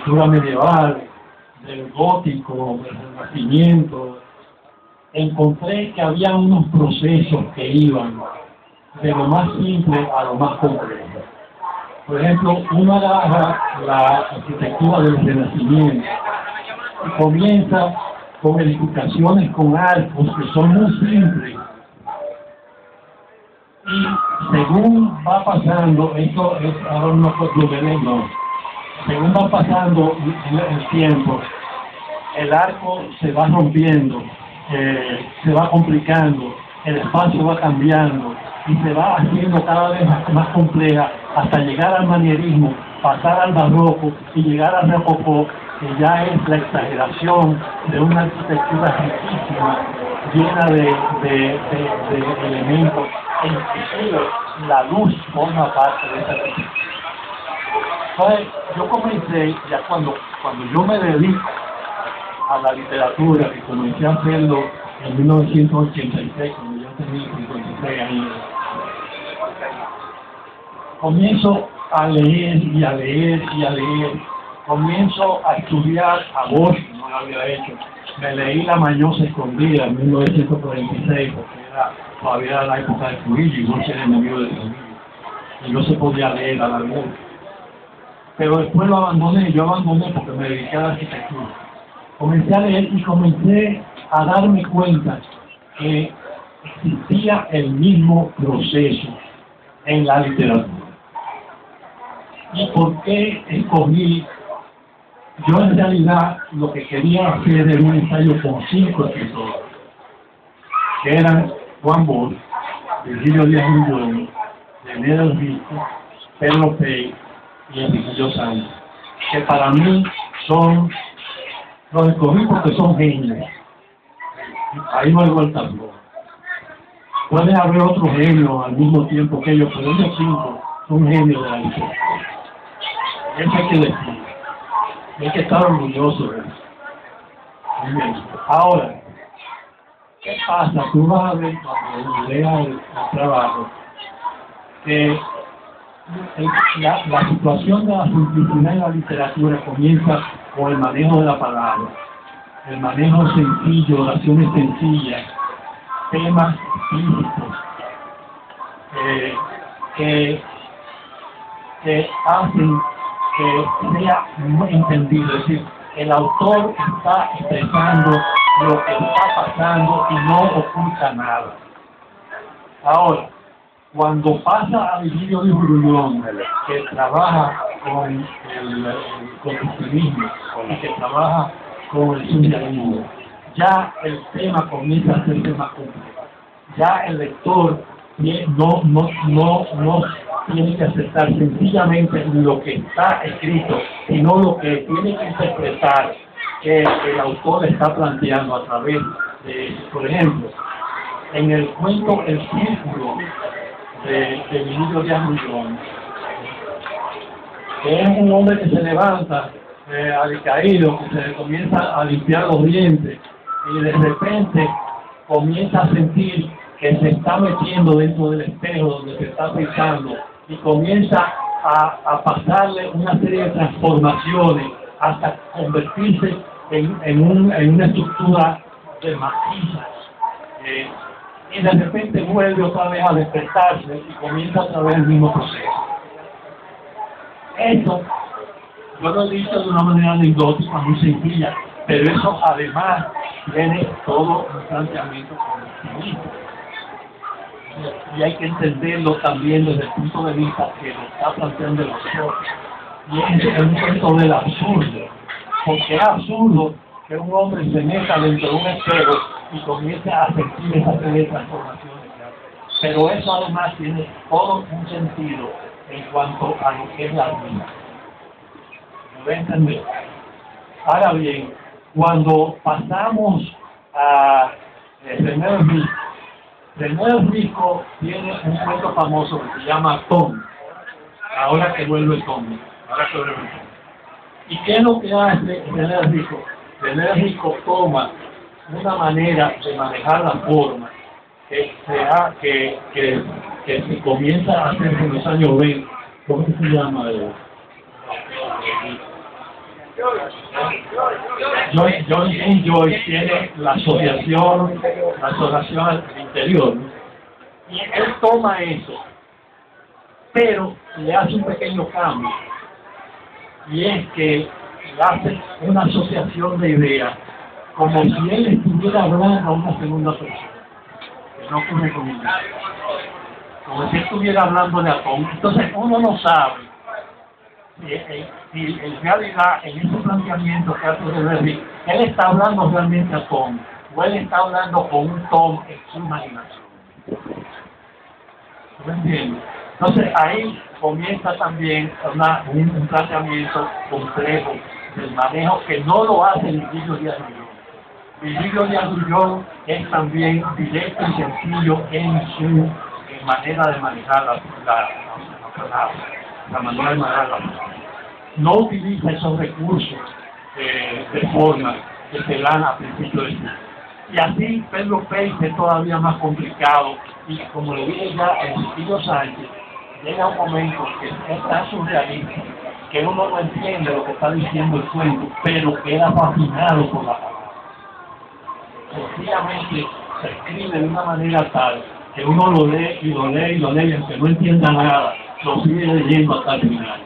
arquitectura medieval, del gótico, del renacimiento, encontré que había unos procesos que iban de lo más simple a lo más complejo. Por ejemplo, uno agarra la arquitectura del Renacimiento y comienza con edificaciones con arcos que son muy simples. Y según va pasando, esto es ahora no según va pasando el tiempo, el arco se va rompiendo, se va complicando, el espacio va cambiando y se va haciendo cada vez más compleja hasta llegar al manierismo, pasar al barroco y llegar al rococó, que ya es la exageración de una arquitectura riquísima, llena de elementos, e inclusive la luz forma parte de esa arquitectura. Entonces, yo comencé, ya cuando yo me dedico a la literatura, que comencé a hacerlo en 1986, cuando yo tenía 56 años, comienzo a leer y a leer y a leer, comienzo a estudiar a Bosch, no lo había hecho, me leí La Mañosa Escondida en 1946, porque todavía era la época de Trujillo y Bosch era enemigo de Trujillo, y no se podía leer a la luz. Pero después lo abandoné, yo abandoné porque me dediqué a la arquitectura. Comencé a leer y comencé a darme cuenta que existía el mismo proceso en la literatura. ¿Y por qué escogí? Yo en realidad lo que quería hacer era un ensayo con 5 escritores, que eran Juan Bosch, Virgilio Díaz Bullón, René del Risco, Pedro Pey y Enriquillo Sánchez, que para mí los escogí porque son genios. Ahí no hay vuelta a todo. Puede haber otros genios al mismo tiempo que ellos, pero ellos 5 son genios de la literatura. Eso hay que decir. Hay que estar orgulloso de eso. Muy bien. Ahora, ¿qué pasa? Tú vas a ver cuando leas el trabajo que la situación de la simplicidad en la literatura comienza con el manejo de la palabra, el manejo sencillo, oraciones sencillas, temas explícitos que hacen que sea entendido, es decir, el autor está expresando lo que está pasando y no oculta nada. Ahora, cuando pasa a Virgilio Díaz Bullón, que trabaja con el constructivismo y que trabaja con el surrealismo, ya el tema comienza a hacerse más complejo. Ya el lector no tiene que aceptar sencillamente lo que está escrito, sino lo que tiene que interpretar que el autor está planteando a través de, por ejemplo, en el cuento El Círculo de Virgilio Díaz Bullón, que es un hombre que se levanta alicaído, que se comienza a limpiar los dientes y de repente comienza a sentir que se está metiendo dentro del espejo donde se está fijando y comienza a pasarle una serie de transformaciones hasta convertirse en una estructura de maquillas. Y de repente vuelve otra vez a despertarse y comienza otra vez el mismo proceso. Eso, yo lo he dicho de una manera anecdótica, muy sencilla, pero eso además tiene todo un planteamiento constructivista. Y hay que entenderlo también desde el punto de vista que lo está planteando el autor. Y es el momento del absurdo, porque es absurdo que un hombre se meta dentro de un espejo y comience a sentir esa serie de transformaciones. Pero eso además tiene todo un sentido en cuanto a lo que es la vida. ¿Me voy a entender? Ahora bien, cuando pasamos a René del Risco, René del Risco tiene un cuento famoso que se llama Tom. Ahora que vuelve Tom. ¿Y qué es lo que hace René del Risco? René del Risco toma una manera de manejar la forma que se comienza a hacer en los años 20. ¿Cómo se llama? Joyce tiene la asociación al interior, y él toma eso, pero le hace un pequeño cambio, y es que le hace una asociación de ideas, como si él estuviera hablando a una segunda persona, que no ocurre con él, como si estuviera hablando de Atón. Entonces uno no sabe si en realidad en ese planteamiento que hace de Berry, él está hablando realmente a Tom, o él está hablando con un Tom en su imaginación. ¿Me entiendes? Entonces ahí comienza también un planteamiento complejo del manejo que no lo hace Virgilio Díaz Grullón. Virgilio Díaz Grullón es también directo y sencillo en su manera de manejar la manera de manejar la palabra. No utiliza esos recursos de forma que se dan a principio de siglo. Y así Pedro Pérez es todavía más complicado, y como le dije ya, Virgilio Sánchez llega un momento que es tan surrealista que uno no entiende lo que está diciendo el cuento, pero queda fascinado por la palabra. Sencillamente se escribe de una manera tal que uno lo lee y lo lee y lo lee, y aunque no entienda nada, lo sigue leyendo hasta el final.